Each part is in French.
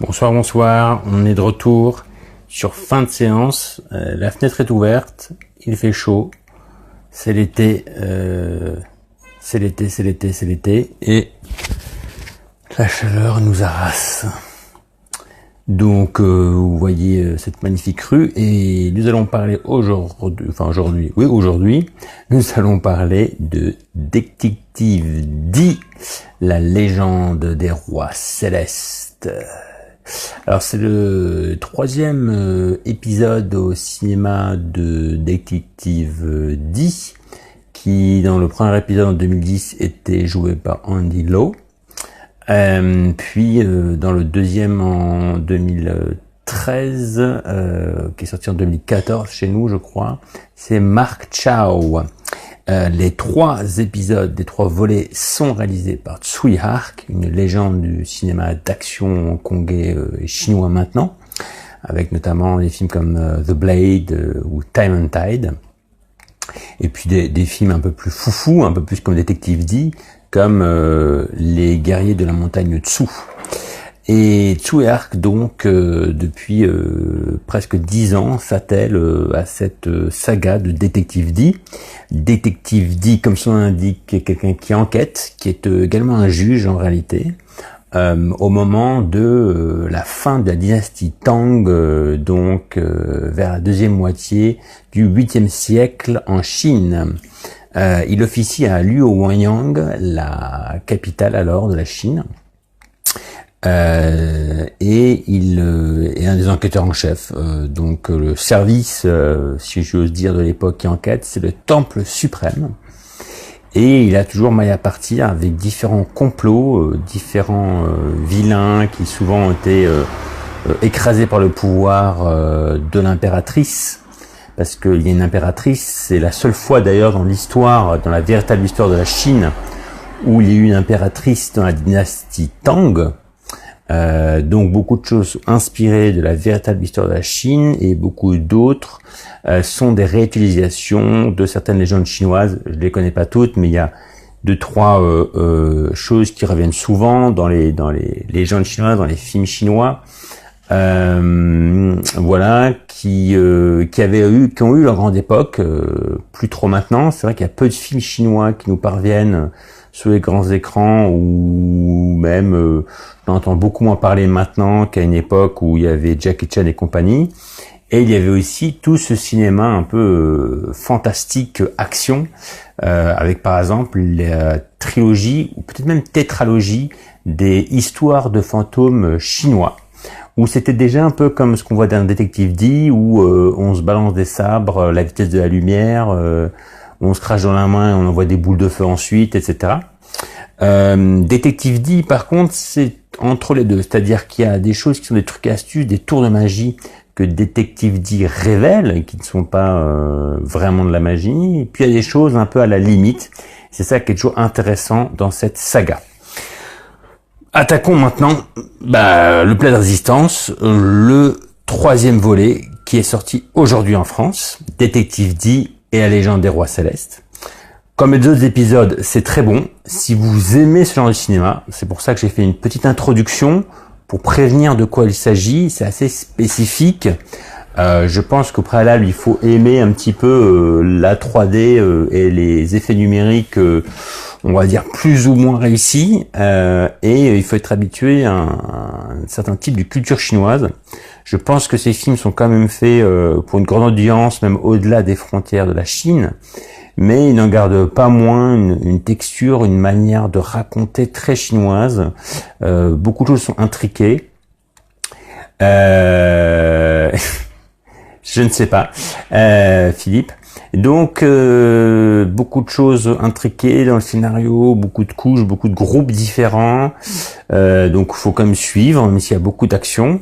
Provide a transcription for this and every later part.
Bonsoir, bonsoir, on est de retour sur fin de séance, la fenêtre est ouverte, il fait chaud, c'est l'été, et la chaleur nous arrasse. Donc vous voyez cette magnifique rue, et nous allons parler aujourd'hui, nous allons parler de Détective D, la légende des rois célestes. Alors c'est le troisième épisode au cinéma de Détective D, qui dans le premier épisode en 2010 était joué par Andy Lau. Puis dans le deuxième en 2013, qui est sorti en 2014 chez nous, je crois, c'est Mark Chow. Les trois épisodes des trois volets sont réalisés par Tsui Hark, une légende du cinéma d'action hongkongais et chinois maintenant, avec notamment des films comme The Blade ou Time and Tide, et puis des films un peu plus foufou, un peu plus comme Détective D, comme Les Guerriers de la Montagne Tsu. Et Tsui Hark, donc, depuis presque 10 ans, s'attelle à cette saga de Détective D. Détective D, comme son nom l'indique, est quelqu'un qui enquête, qui est également un juge en réalité, au moment de la fin de la dynastie Tang, vers la deuxième moitié du 8e siècle en Chine. Il officie à Luoyang, la capitale alors de la Chine. Et il est un des enquêteurs en chef. Donc le service, si j'ose dire, de l'époque qui enquête, c'est le Temple suprême. Et il a toujours maille à partir avec différents complots, différents vilains qui souvent ont été écrasés par le pouvoir de l'impératrice. Parce qu'il y a une impératrice, c'est la seule fois d'ailleurs dans l'histoire, dans la véritable histoire de la Chine, où il y a eu une impératrice dans la dynastie Tang. Donc beaucoup de choses inspirées de la véritable histoire de la Chine, et beaucoup d'autres sont des réutilisations de certaines légendes chinoises. Je les connais pas toutes, mais il y a deux, trois choses qui reviennent souvent dans les légendes chinoises, dans les films chinois. Voilà, qui ont eu leur grande époque, plus trop maintenant. C'est vrai qu'il y a peu de films chinois qui nous parviennent sur les grands écrans, ou même on entend beaucoup moins parler maintenant qu'à une époque où il y avait Jackie Chan et compagnie. Et il y avait aussi tout ce cinéma un peu fantastique, action, avec par exemple la trilogie, ou peut-être même tétralogie, des histoires de fantômes chinois, où c'était déjà un peu comme ce qu'on voit dans Détective D, où on se balance des sabres, la vitesse de la lumière, on se crache dans la main et on envoie des boules de feu ensuite, etc. Détective D, par contre, c'est entre les deux, c'est-à-dire qu'il y a des choses qui sont des trucs et astuces, des tours de magie que Détective D révèle, et qui ne sont pas vraiment de la magie, et puis il y a des choses un peu à la limite. C'est ça qui est toujours intéressant dans cette saga. Attaquons maintenant le plat de résistance, le troisième volet qui est sorti aujourd'hui en France, Détective D et la légende des rois célestes. Comme les autres épisodes, c'est très bon. Si vous aimez ce genre de cinéma, c'est pour ça que j'ai fait une petite introduction pour prévenir de quoi il s'agit. C'est assez spécifique. Je pense qu'au préalable, il faut aimer un petit peu la 3D et les effets numériques, on va dire plus ou moins réussis. Et il faut être habitué à un certain type de culture chinoise. Je pense que ces films sont quand même faits pour une grande audience, même au-delà des frontières de la Chine. Mais ils n'en gardent pas moins une texture, une manière de raconter très chinoise. Beaucoup de choses sont intriquées. Je ne sais pas, Philippe. Donc, beaucoup de choses intriquées dans le scénario, beaucoup de couches, beaucoup de groupes différents. Donc, il faut quand même suivre, même s'il y a beaucoup d'action.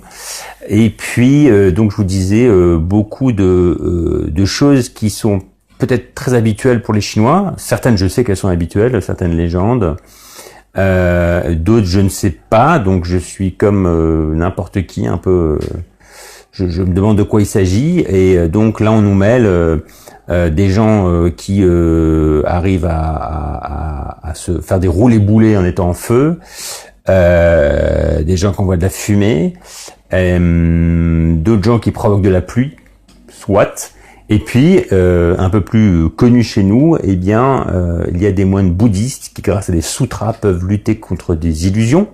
Et puis, donc, je vous disais, beaucoup de choses qui sont peut-être très habituelles pour les Chinois. Certaines, je sais qu'elles sont habituelles, certaines légendes. D'autres, je ne sais pas. Donc, je suis comme n'importe qui, un peu. Je me demande de quoi il s'agit. Et donc là, on nous mêle des gens qui arrivent à se faire des roulés boulets en étant en feu. des gens qui envoient de la fumée, d'autres gens qui provoquent de la pluie, soit. Et puis, un peu plus connu chez nous, eh bien, il y a des moines bouddhistes qui, grâce à des sutras, peuvent lutter contre des illusions.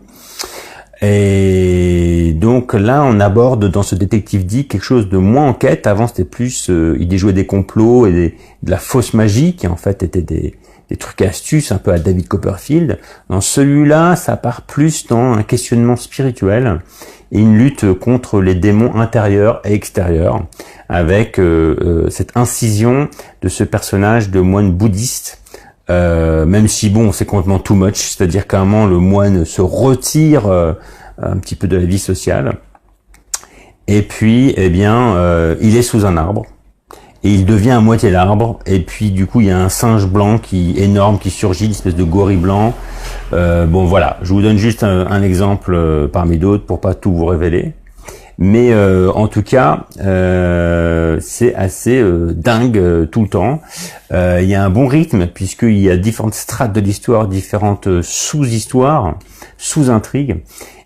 Et donc là, on aborde dans ce détective dit quelque chose de moins enquête. Avant, c'était plus, il déjouait des complots et de la fausse magie, qui en fait étaient des trucs et astuces, un peu à David Copperfield. Dans celui-là, ça part plus dans un questionnement spirituel et une lutte contre les démons intérieurs et extérieurs, avec cette incision de ce personnage de moine bouddhiste, même si bon, c'est complètement too much, c'est-à-dire qu'à un moment, le moine se retire un petit peu de la vie sociale, et puis, eh bien, il est sous un arbre, et il devient à moitié l'arbre, et puis du coup il y a un singe blanc énorme qui surgit, une espèce de gorille blanc. Bon voilà, je vous donne juste un exemple parmi d'autres pour pas tout vous révéler. Mais en tout cas, c'est assez dingue tout le temps. Il y a un bon rythme puisqu'il y a différentes strates de l'histoire, différentes sous-histoires, sous-intrigues,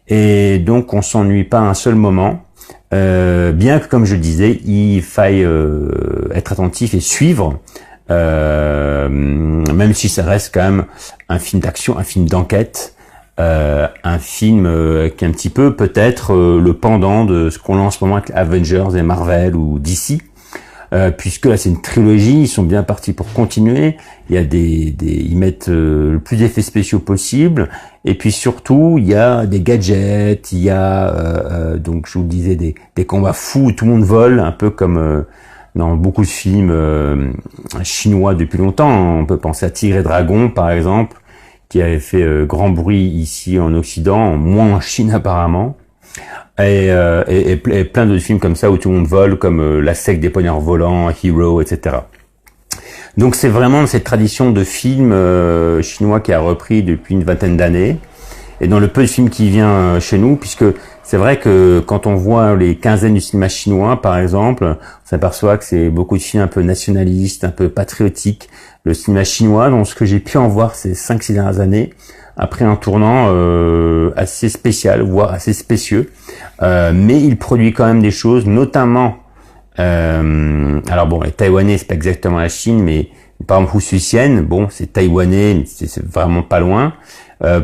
et donc on s'ennuie pas un seul moment. Bien que, comme je le disais, il faille être attentif et suivre, même si ça reste quand même un film d'action, un film d'enquête, un film qui est un petit peu peut-être le pendant de ce qu'on a en ce moment avec Avengers et Marvel ou DC, puisque là c'est une trilogie, ils sont bien partis pour continuer. Il y a ils mettent le plus d'effets spéciaux possible, et puis surtout il y a des gadgets, il y a donc je vous le disais des combats fous où tout le monde vole, un peu comme dans beaucoup de films chinois depuis longtemps. On peut penser à Tigre et Dragon par exemple, qui avait fait grand bruit ici en Occident, moins en Chine apparemment. Et plein d'autres films comme ça où tout le monde vole, comme La secte des poignards volants, Hero, etc. Donc c'est vraiment cette tradition de films chinois qui a repris depuis une vingtaine d'années, et dans le peu de films qui vient chez nous, puisque c'est vrai que quand on voit les quinzaines du cinéma chinois, par exemple, on s'aperçoit que c'est beaucoup de films un peu nationalistes, un peu patriotiques. Le cinéma chinois, dans ce que j'ai pu en voir ces 5-6 dernières années, après un tournant assez spécial, voire assez spécieux, mais il produit quand même des choses, notamment alors bon, les Taïwanais, c'est pas exactement la Chine, mais par exemple Wususienne, bon, c'est taïwanais, mais c'est vraiment pas loin.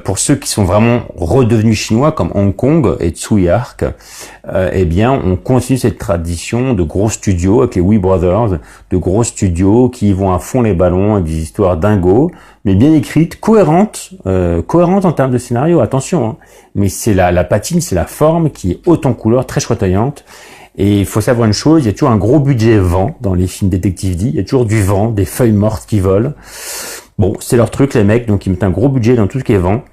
Pour ceux qui sont vraiment redevenus chinois, comme Hong Kong et Tsui Hark, eh bien, on continue cette tradition de gros studios avec les Wee Brothers, de gros studios qui vont à fond les ballons avec des histoires dingos, mais bien écrites, cohérentes en termes de scénario, attention, hein. Mais c'est la patine, c'est la forme qui est haute en couleur, très chatoyante. Et il faut savoir une chose, il y a toujours un gros budget vent dans les films détective D, il y a toujours du vent, des feuilles mortes qui volent. Bon, c'est leur truc les mecs, donc ils mettent un gros budget dans tout ce qui est vent,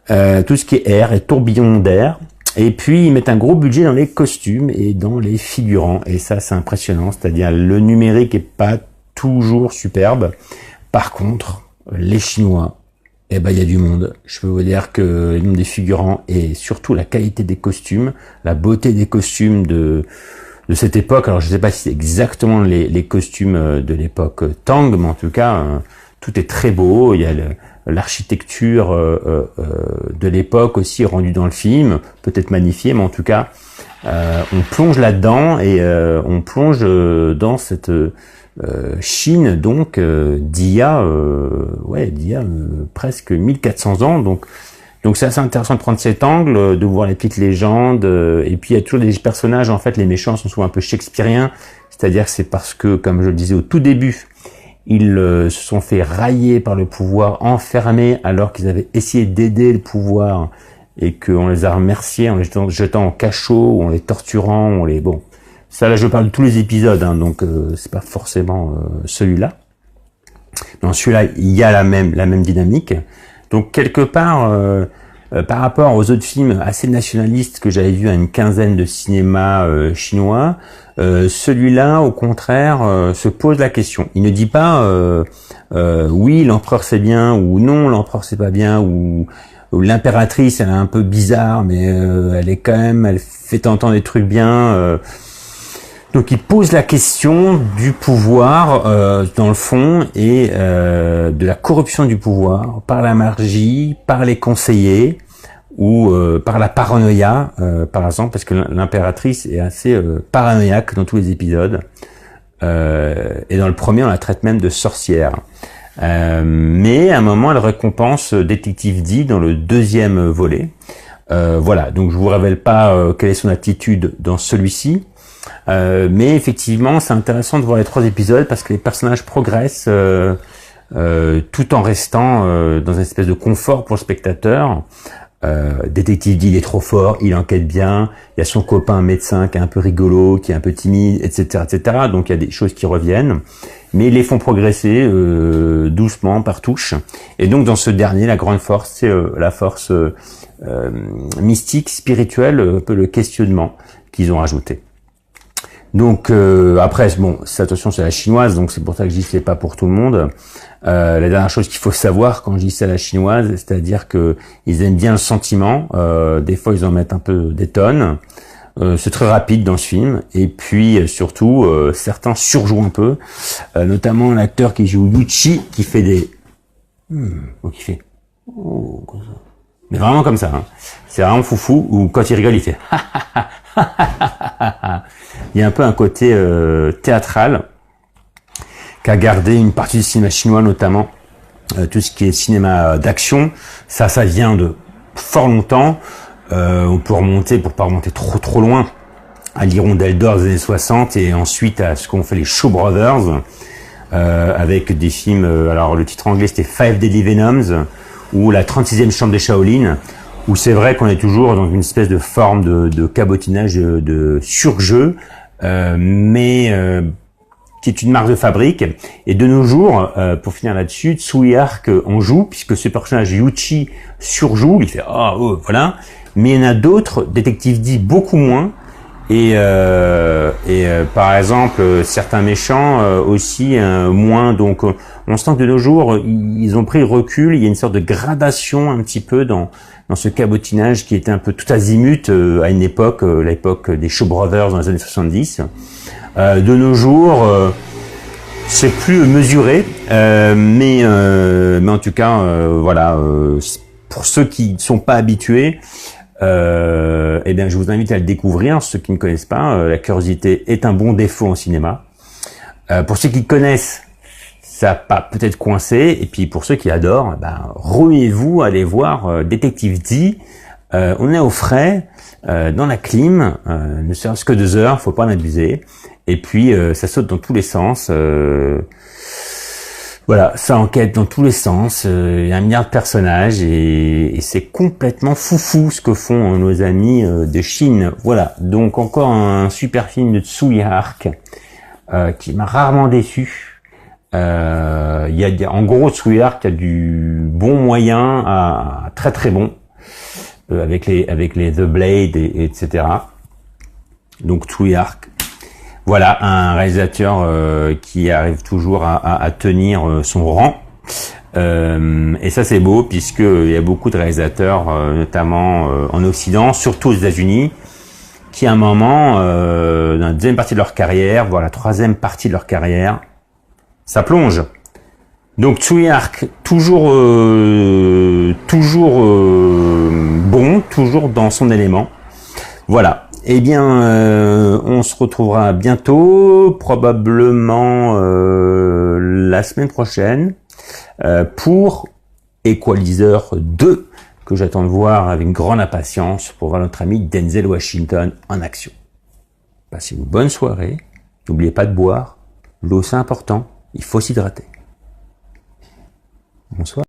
tout ce qui est air et tourbillon d'air. Et puis ils mettent un gros budget dans les costumes et dans les figurants, et ça c'est impressionnant, c'est-à-dire le numérique est pas toujours superbe. Par contre, les Chinois, eh ben il y a du monde. Je peux vous dire que le nombre des figurants et surtout la qualité des costumes, la beauté des costumes de cette époque. Alors je sais pas si c'est exactement les costumes de l'époque Tang, mais en tout cas tout est très beau. Il y a l'architecture de l'époque aussi rendue dans le film, peut-être magnifiée, mais en tout cas on plonge là-dedans et on plonge dans cette Chine, donc d'il y a presque 1400 ans, donc c'est assez intéressant de prendre cet angle, de voir les petites légendes, et puis il y a toujours des personnages, en fait les méchants sont souvent un peu shakespeariens, c'est-à-dire que c'est parce que, comme je le disais au tout début, ils se sont fait railler par le pouvoir, enfermés alors qu'ils avaient essayé d'aider le pouvoir, et qu'on les a remerciés en les jetant en cachot, ou en les torturant, bon. Ça, là, je parle de tous les épisodes, hein, donc c'est pas forcément celui-là. Dans celui-là, il y a la même dynamique. Donc, quelque part, par rapport aux autres films assez nationalistes que j'avais vus à une quinzaine de cinémas chinois, celui-là, au contraire, se pose la question. Il ne dit pas oui, l'empereur c'est bien, ou non, l'empereur c'est pas bien, ou l'impératrice elle est un peu bizarre, mais elle fait entendre des trucs bien. Donc il pose la question du pouvoir dans le fond, et de la corruption du pouvoir par la magie, par les conseillers, ou par la paranoïa, par exemple, parce que l'impératrice est assez paranoïaque dans tous les épisodes. Et dans le premier, on la traite même de sorcière. Mais à un moment, elle récompense Détective D dans le deuxième volet. Voilà, donc je vous révèle pas quelle est son attitude dans celui-ci. Mais effectivement, c'est intéressant de voir les 3 épisodes parce que les personnages progressent tout en restant dans une espèce de confort pour le spectateur. Détective D, il est trop fort, il enquête bien, il y a son copain médecin qui est un peu rigolo, qui est un peu timide, etc., etc. Donc il y a des choses qui reviennent, mais ils les font progresser doucement, par touche. Et donc dans ce dernier, la grande force, c'est la force mystique, spirituelle, un peu le questionnement qu'ils ont rajouté. Donc après, bon, attention, c'est la chinoise, donc c'est pour ça que je dis que c'est pas pour tout le monde. La dernière chose qu'il faut savoir quand je dis c'est à la chinoise, c'est-à-dire que ils aiment bien le sentiment. Des fois, ils en mettent un peu des tonnes. C'est très rapide dans ce film. Et puis surtout, certains surjouent un peu, notamment l'acteur qui joue Yuchi, qui fait des, qui fait, comme ça. Mais vraiment comme ça. Hein. C'est vraiment foufou. Ou quand il rigole, il fait. Il y a un peu un côté théâtral qu'a gardé une partie du cinéma chinois, notamment tout ce qui est cinéma d'action. Ça vient de fort longtemps. On peut remonter, pour pas remonter trop loin, à l'hirondelle d'or des années 60 et ensuite à ce qu'ont fait les Shaw Brothers avec des films. Alors le titre anglais c'était Five Deadly Venoms ou la 36e chambre des Shaolin, où c'est vrai qu'on est toujours dans une espèce de forme de cabotinage, de surjeu, mais qui est une marque de fabrique. Et de nos jours, pour finir là-dessus, Tsui Hark en joue, puisque ce personnage Yuchi surjoue, il fait voilà. Mais il y en a d'autres, Détective D beaucoup moins. Et par exemple, certains méchants aussi moins. Donc, on sent que de nos jours, ils ont pris le recul. Il y a une sorte de gradation un petit peu dans ce cabotinage qui était un peu tout azimut à une époque, l'époque des Shaw Brothers dans les années 70. De nos jours, c'est plus mesuré, mais en tout cas, voilà. Pour ceux qui ne sont pas habitués. Eh bien, je vous invite à le découvrir. Ceux qui ne connaissent pas, la curiosité est un bon défaut en cinéma. Pour ceux qui connaissent, ça va peut-être coincer. Et puis pour ceux qui adorent, ruez-vous, allez voir Détective D. On est au frais, dans la clim, ne serait-ce que 2 heures, faut pas en abuser. Et puis ça saute dans tous les sens. Voilà, ça enquête dans tous les sens, il y a 1 milliard de personnages et c'est complètement foufou ce que font nos amis de Chine. Voilà, donc encore un super film de Tsui Hark qui m'a rarement déçu. En gros, Tsui Hark a du bon moyen à très très bon avec les The Blade etc. Donc Tsui Hark. Voilà, un réalisateur qui arrive toujours à tenir son rang. Et ça, c'est beau, puisqu'il y a beaucoup de réalisateurs, notamment en Occident, surtout aux États-Unis, qui à un moment, dans la 2e partie de leur carrière, voire la 3e partie de leur carrière, ça plonge. Donc Tsui Hark, toujours bon, toujours dans son élément. Voilà. Eh bien, on se retrouvera bientôt, probablement la semaine prochaine, pour Equalizer 2, que j'attends de voir avec une grande impatience pour voir notre ami Denzel Washington en action. Passez une bonne soirée, n'oubliez pas de boire, l'eau c'est important, il faut s'hydrater. Bonsoir.